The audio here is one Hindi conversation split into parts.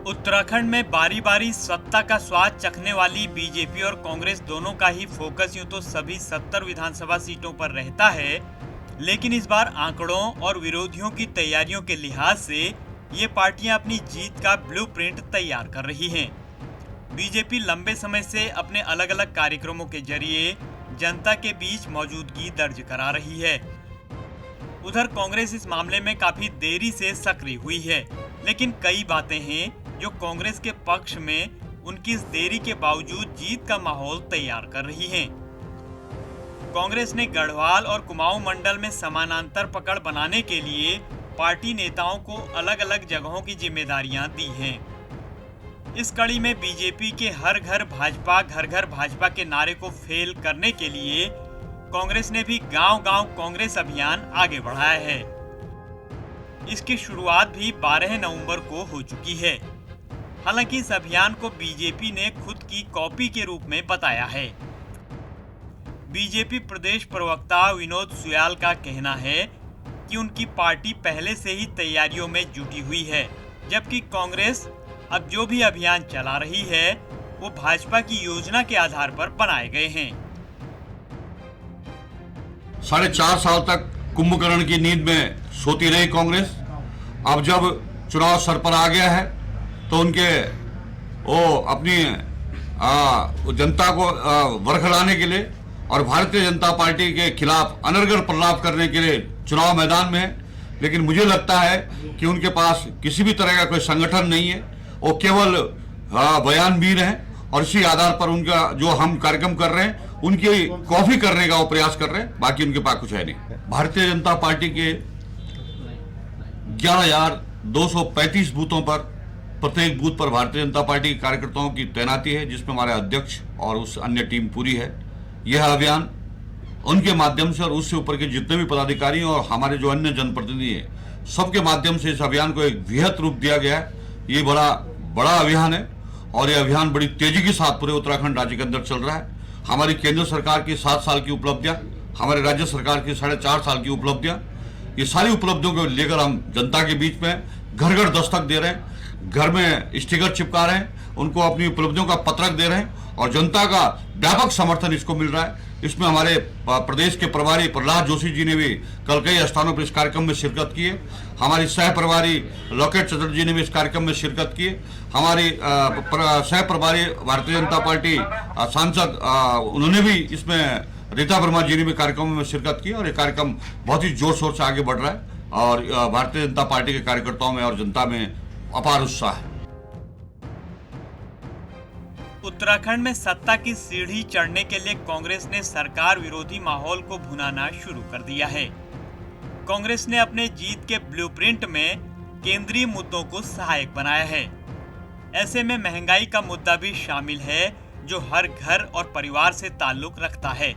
उत्तराखंड में बारी बारी सत्ता का स्वाद चखने वाली बीजेपी और कांग्रेस दोनों का ही फोकस यूं तो सभी 70 विधानसभा सीटों पर रहता है, लेकिन इस बार आंकड़ों और विरोधियों की तैयारियों के लिहाज से ये पार्टियां अपनी जीत का ब्लूप्रिंट तैयार कर रही हैं। बीजेपी लंबे समय से अपने अलग अलग कार्यक्रमों के जरिए जनता के बीच मौजूदगी दर्ज करा रही है। उधर कांग्रेस इस मामले में काफी देरी से सक्रिय हुई है, लेकिन कई बातें हैं जो कांग्रेस के पक्ष में उनकी इस देरी के बावजूद जीत का माहौल तैयार कर रही हैं। कांग्रेस ने गढ़वाल और कुमाऊं मंडल में समानांतर पकड़ बनाने के लिए पार्टी नेताओं को अलग अलग जगहों की जिम्मेदारियां दी हैं। इस कड़ी में बीजेपी के हर घर भाजपा घर घर भाजपा के नारे को फेल करने के लिए कांग्रेस ने भी गांव-गांव कांग्रेस अभियान आगे बढ़ाया है। इसकी शुरुआत भी 12 नवंबर को हो चुकी है। हालांकि इस अभियान को बीजेपी ने खुद की कॉपी के रूप में बताया है। बीजेपी प्रदेश प्रवक्ता विनोद सुयाल का कहना है कि उनकी पार्टी पहले से ही तैयारियों में जुटी हुई है, जबकि कांग्रेस अब जो भी अभियान चला रही है वो भाजपा की योजना के आधार पर बनाए गए हैं। 4.5 साल तक कुंभकर्ण की नींद में सोती रही कांग्रेस। अब जब चुनाव सर पर आ गया है तो उनके अपनी जनता को बरखलाने के लिए और भारतीय जनता पार्टी के खिलाफ अनर्गल प्रलाप करने के लिए चुनाव मैदान में है। लेकिन मुझे लगता है कि उनके पास किसी भी तरह का कोई संगठन नहीं है, वो केवल बयानवीर हैं और इसी आधार पर उनका जो हम कार्यक्रम कर रहे हैं उनकी कॉपी करने का वो प्रयास कर रहे हैं, बाकी उनके पास कुछ है नहीं। भारतीय जनता पार्टी के 11,235 बूथों पर प्रत्येक बूथ पर भारतीय जनता पार्टी के कार्यकर्ताओं की तैनाती है, जिसमें हमारे अध्यक्ष और उस अन्य टीम पूरी है। यह अभियान उनके माध्यम से और उससे ऊपर के जितने भी पदाधिकारी और हमारे जो अन्य जनप्रतिनिधि हैं सबके माध्यम से इस अभियान को एक वृहत रूप दिया गया है। ये बड़ा अभियान है और यह अभियान बड़ी तेजी के साथ पूरे उत्तराखंड राज्य के अंदर चल रहा है। हमारी केंद्र सरकार की 7 साल की उपलब्धियां, हमारे राज्य सरकार की 4.5 साल की उपलब्धियां, ये सारी उपलब्धियों को लेकर हम जनता के बीच में घर घर दस्तक दे रहे हैं, घर में स्टिकर चिपका रहे हैं, उनको अपनी उपलब्धियों का पत्रक दे रहे हैं और जनता का व्यापक समर्थन इसको मिल रहा है। इसमें हमारे प्रदेश के प्रभारी प्रहलाद जोशी जी ने भी कल कई स्थानों पर इस कार्यक्रम में शिरकत की है। हमारी सह प्रभारी लॉकेट चटर्जी ने भी इस कार्यक्रम में शिरकत की है। हमारी सह प्रभारी भारतीय जनता पार्टी सांसद उन्होंने भी इसमें, रीता वर्मा जी ने भी कार्यक्रम में शिरकत की और ये कार्यक्रम बहुत ही जोर शोर से आगे बढ़ रहा है और भारतीय जनता पार्टी के कार्यकर्ताओं में और जनता में अपार उत्साह है। उत्तराखंड में सत्ता की सीढ़ी चढ़ने के लिए कांग्रेस ने सरकार विरोधी माहौल को भुनाना शुरू कर दिया है। कांग्रेस ने अपने जीत के ब्लूप्रिंट में केंद्रीय मुद्दों को सहायक बनाया है। ऐसे में महंगाई का मुद्दा भी शामिल है, जो हर घर और परिवार से ताल्लुक रखता है।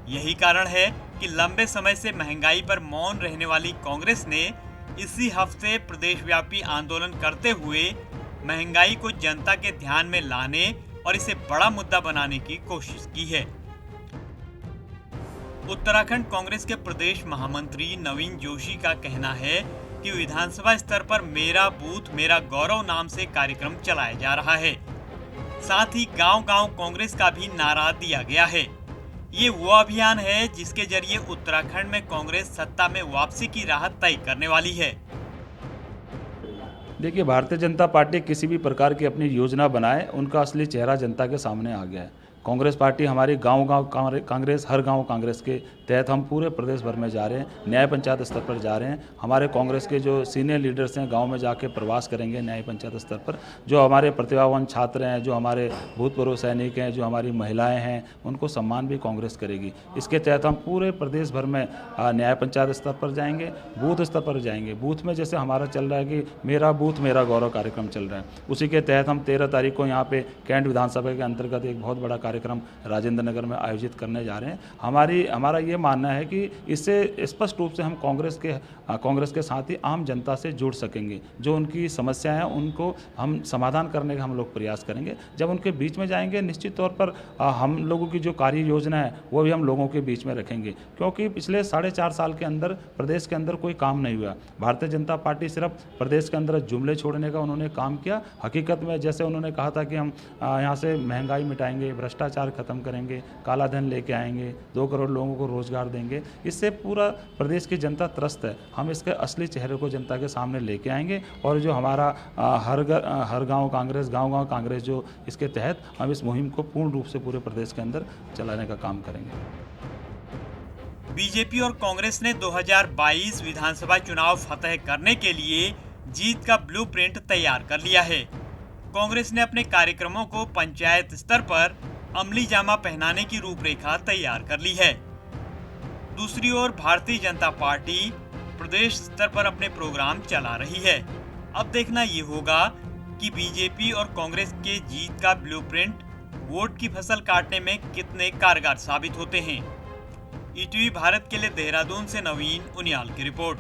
यही कारण है कि लंबे समय से महंगाई पर मौन रहने वाली कांग्रेस ने इसी हफ्ते प्रदेशव्यापी आंदोलन करते हुए महंगाई को जनता के ध्यान में लाने और इसे बड़ा मुद्दा बनाने की कोशिश की है। उत्तराखंड कांग्रेस के प्रदेश महामंत्री नवीन जोशी का कहना है कि विधानसभा स्तर पर मेरा बूथ मेरा गौरव नाम से कार्यक्रम चलाया जा रहा है। साथ ही गांव-गांव कांग्रेस का भी नारा दिया गया है। ये वो अभियान है जिसके जरिए उत्तराखंड में कांग्रेस सत्ता में वापसी की राह तय करने वाली है। देखिए, भारतीय जनता पार्टी किसी भी प्रकार की अपनी योजना बनाए, उनका असली चेहरा जनता के सामने आ गया है। कांग्रेस पार्टी हमारी गांव-गांव कांग्रेस, हर गांव कांग्रेस के तहत हम पूरे प्रदेश भर में जा रहे हैं, न्याय पंचायत स्तर पर जा रहे हैं। हमारे कांग्रेस के जो सीनियर लीडर्स हैं गांव में जाके प्रवास करेंगे न्याय पंचायत स्तर पर। जो हमारे प्रतिभावान छात्र हैं, जो हमारे भूतपूर्व सैनिक हैं, जो हमारी महिलाएं हैं, उनको सम्मान भी कांग्रेस करेगी। इसके तहत हम पूरे प्रदेश भर में न्याय पंचायत स्तर पर जाएंगे, बूथ स्तर पर जाएंगे। बूथ में जैसे हमारा चल रहा है कि मेरा बूथ मेरा गौरव कार्यक्रम चल रहा है, उसी के तहत हम 13 तारीख को यहाँ पे कैंट विधानसभा के अंतर्गत एक बहुत बड़ा कार्यक्रम राजेंद्र नगर में आयोजित करने जा रहे हैं। हमारा ये मानना है कि इससे स्पष्ट रूप से हम कांग्रेस के साथ ही आम जनता से जुड़ सकेंगे। जो उनकी समस्याएं हैं उनको हम समाधान करने का हम लोग प्रयास करेंगे। जब उनके बीच में जाएंगे निश्चित तौर पर हम लोगों की जो कार्य योजना है वो भी हम लोगों के बीच में रखेंगे, क्योंकि पिछले 4.5 साल के अंदर प्रदेश के अंदर कोई काम नहीं हुआ। भारतीय जनता पार्टी सिर्फ प्रदेश के अंदर जुमले छोड़ने का उन्होंने काम किया। हकीकत में जैसे उन्होंने कहा था कि हम यहाँ से महंगाई मिटाएंगे, भ्रष्टाचार खत्म करेंगे, काला धन लेके आएंगे, 2 करोड़ लोगों को रोजगार देंगे, इससे पूरा प्रदेश की जनता त्रस्त है। हम इसके असली चेहरे को जनता के सामने लेके आएंगे और जो हमारा हर गांव कांग्रेस, गांव कांग्रेस, जो इसके तहत हम इस मुहिम को पूर्ण रूप से पूरे प्रदेश के अंदर चलाने का काम करेंगे। बीजेपी और कांग्रेस ने 2022 विधानसभा चुनाव फतह करने के लिए जीत का ब्लूप्रिंट तैयार कर लिया है। कांग्रेस ने अपने कार्यक्रमों को पंचायत स्तर पर अमली जामा पहनाने की रूपरेखा तैयार कर ली है। दूसरी ओर भारतीय जनता पार्टी प्रदेश स्तर पर अपने प्रोग्राम चला रही है। अब देखना ये होगा कि बीजेपी और कांग्रेस के जीत का ब्लूप्रिंट वोट की फसल काटने में कितने कारगर साबित होते हैं। ईटीवी भारत के लिए देहरादून से नवीन उनियाल की रिपोर्ट।